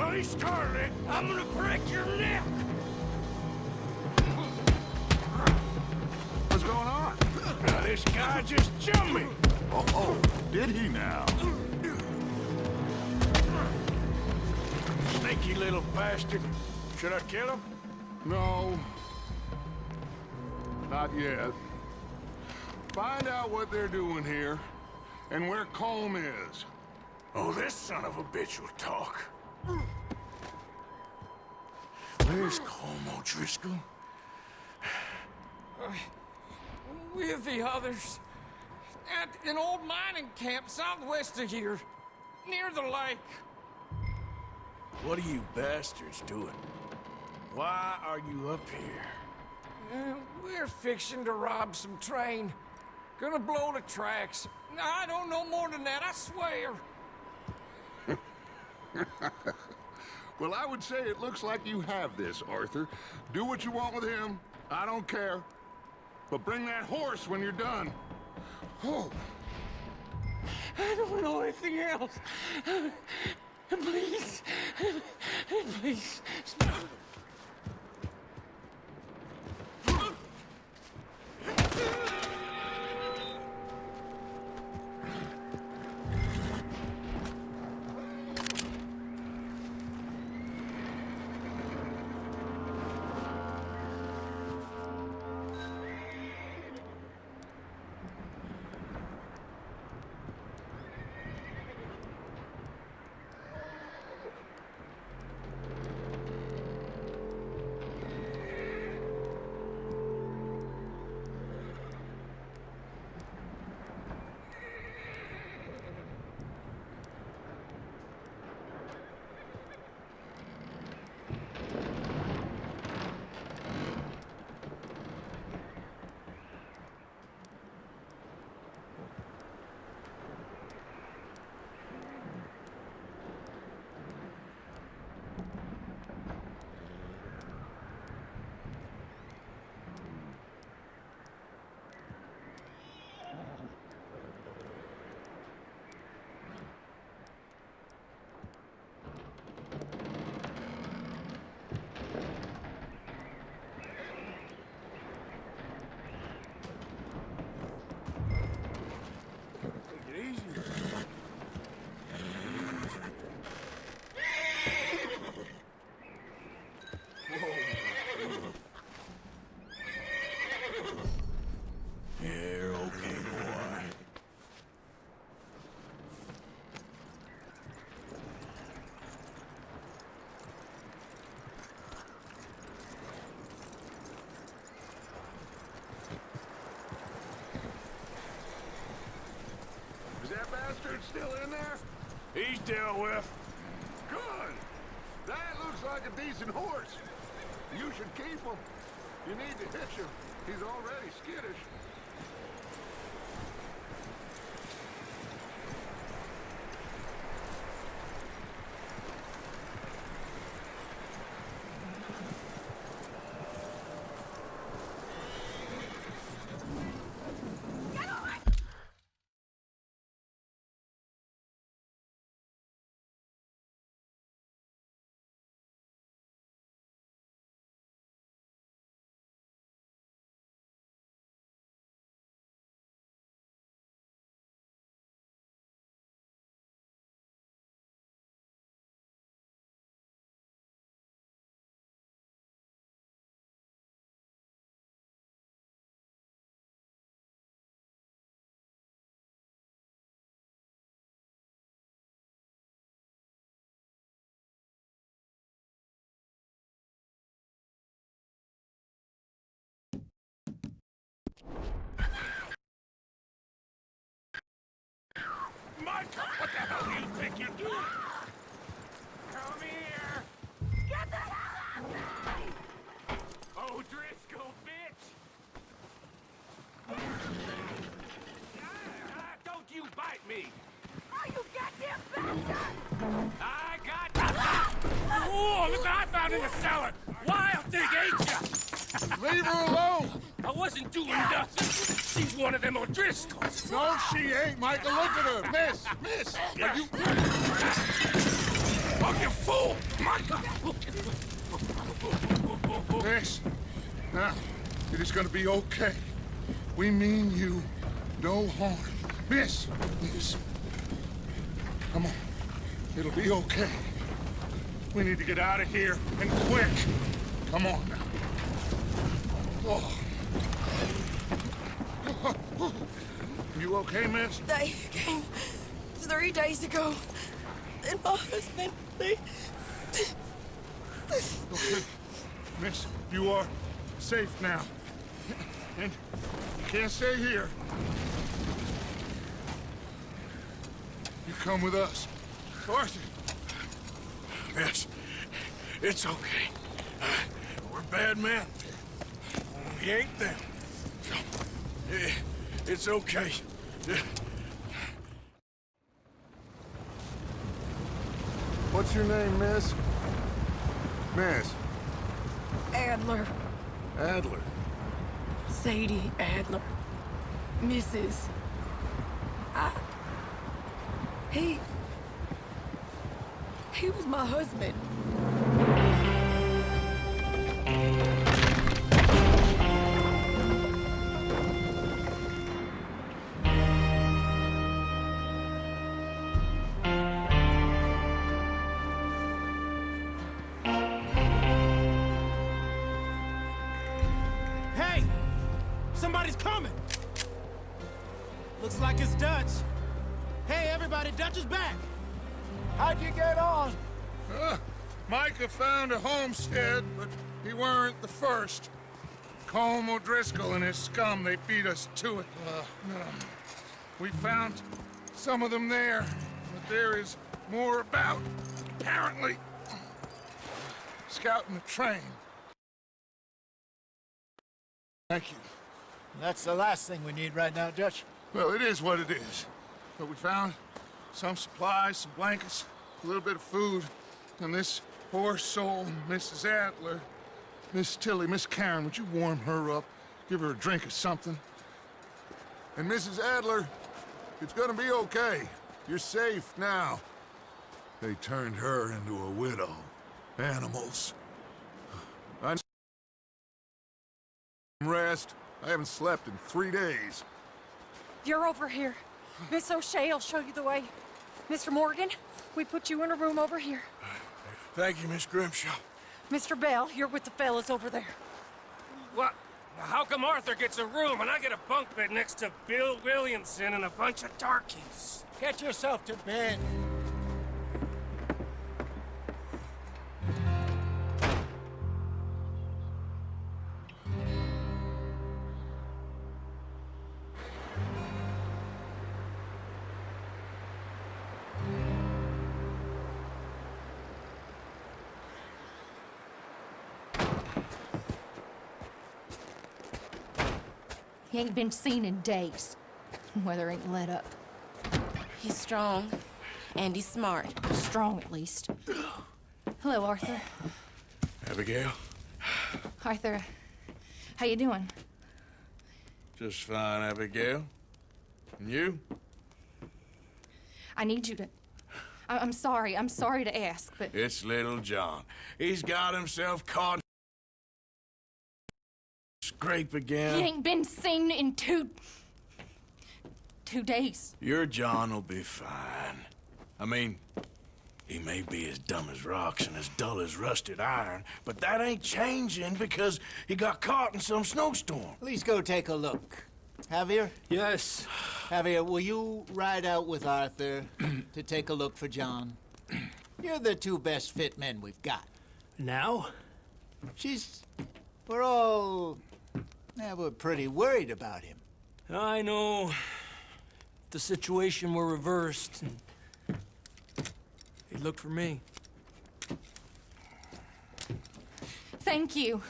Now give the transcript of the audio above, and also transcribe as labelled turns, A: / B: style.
A: Johnny Scarlet, I'm gonna break your neck!
B: What's going on?
A: Now, this guy just jumped me!
B: Oh, did he now?
A: Sneaky little bastard. Should I kill him?
B: No. Not yet. Find out what they're doing here, and where Colm is.
A: Oh, this son of a bitch will talk. Where's Colm O'Driscoll?
C: With the others. At an old mining camp southwest of here. Near the lake.
A: What are you bastards doing? Why are you up here?
C: We're fixing to rob some train. Gonna blow the tracks. I don't know more than that, I swear.
B: Well, I would say it looks like you have this, Arthur. Do what you want with him. I don't care. But bring that horse when you're done. Oh.
C: I don't know anything else. Please. Please.
B: Is that bastard still in there?
A: He's dealt with.
B: Good. That looks like a decent horse. You should keep him. You need to hitch him. He's already skittish.
A: Michael, what the hell do you think you're doing?
C: Come here.
D: Get the hell out of me!
A: O'Driscoll, bitch! Don't you bite me!
D: Oh, you goddamn bastard!
A: I got... Whoa, look what I found in the cellar! Wild thing, ain't ya?
B: Leave her alone!
A: I wasn't doing nothing. She's one of them O'Driscolls.
B: No, she ain't, Michael. Look at her. Miss! Are you... Oh, you fool! Miss, now, it is gonna be okay. We mean you no harm. Miss, come on. It'll be okay. We need to get out of here, and quick. Come on now. Oh. You okay, miss?
E: They came 3 days ago. And my husband,
B: Okay. Miss, you are safe now. And you can't stay here. You come with us. Arthur.
A: Miss, it's okay. We're bad men. We ain't them. It's okay.
B: What's your name, miss? Miss.
E: Adler,
B: Adler.
E: Sadie Adler, Mrs. He was my husband.
F: Hey! Somebody's coming! Looks like it's Dutch. Hey, everybody, Dutch is back! How'd you get on?
B: Micah found a homestead, but he weren't the first. Colm O'Driscoll and his scum, they beat us to it. We found some of them there, but there is more about, apparently. Scouting the train. Thank you.
F: That's the last thing we need right now, Dutch.
B: Well, it is what it is. But we found some supplies, some blankets, a little bit of food, and this poor soul, Mrs. Adler, Miss Tilly, Miss Karen, would you warm her up? Give her a drink or something? And Mrs. Adler, it's gonna be okay. You're safe now. They turned her into a widow. Animals. I rest. I haven't slept in 3 days.
G: You're over here. Miss O'Shea will show you the way. Mr. Morgan, we put you in a room over here.
A: Thank you, Miss Grimshaw.
G: Mr. Bell, you're with the fellas over there.
C: What? How come Arthur gets a room and I get a bunk bed next to Bill Williamson and a bunch of darkies?
F: Get yourself to bed.
H: He ain't been seen in days. Weather ain't let up.
E: He's strong, and he's smart.
H: Strong, at least. Hello, Arthur.
A: Abigail?
H: Arthur, how you doing?
A: Just fine, Abigail. And you?
H: I need you to... I'm sorry to ask, but...
A: It's little John. He's got himself caught scrape again.
H: He ain't been seen in two days.
A: Your John will be fine. I mean, he may be as dumb as rocks and as dull as rusted iron, but that ain't changing because he got caught in some snowstorm.
F: Please go take a look. Javier?
C: Yes.
F: Javier, will you ride out with Arthur to take a look for John? You're the two best fit men we've got.
C: Now?
F: We're pretty worried about him.
C: I know. The situation were reversed. He looked for me.
H: Thank you.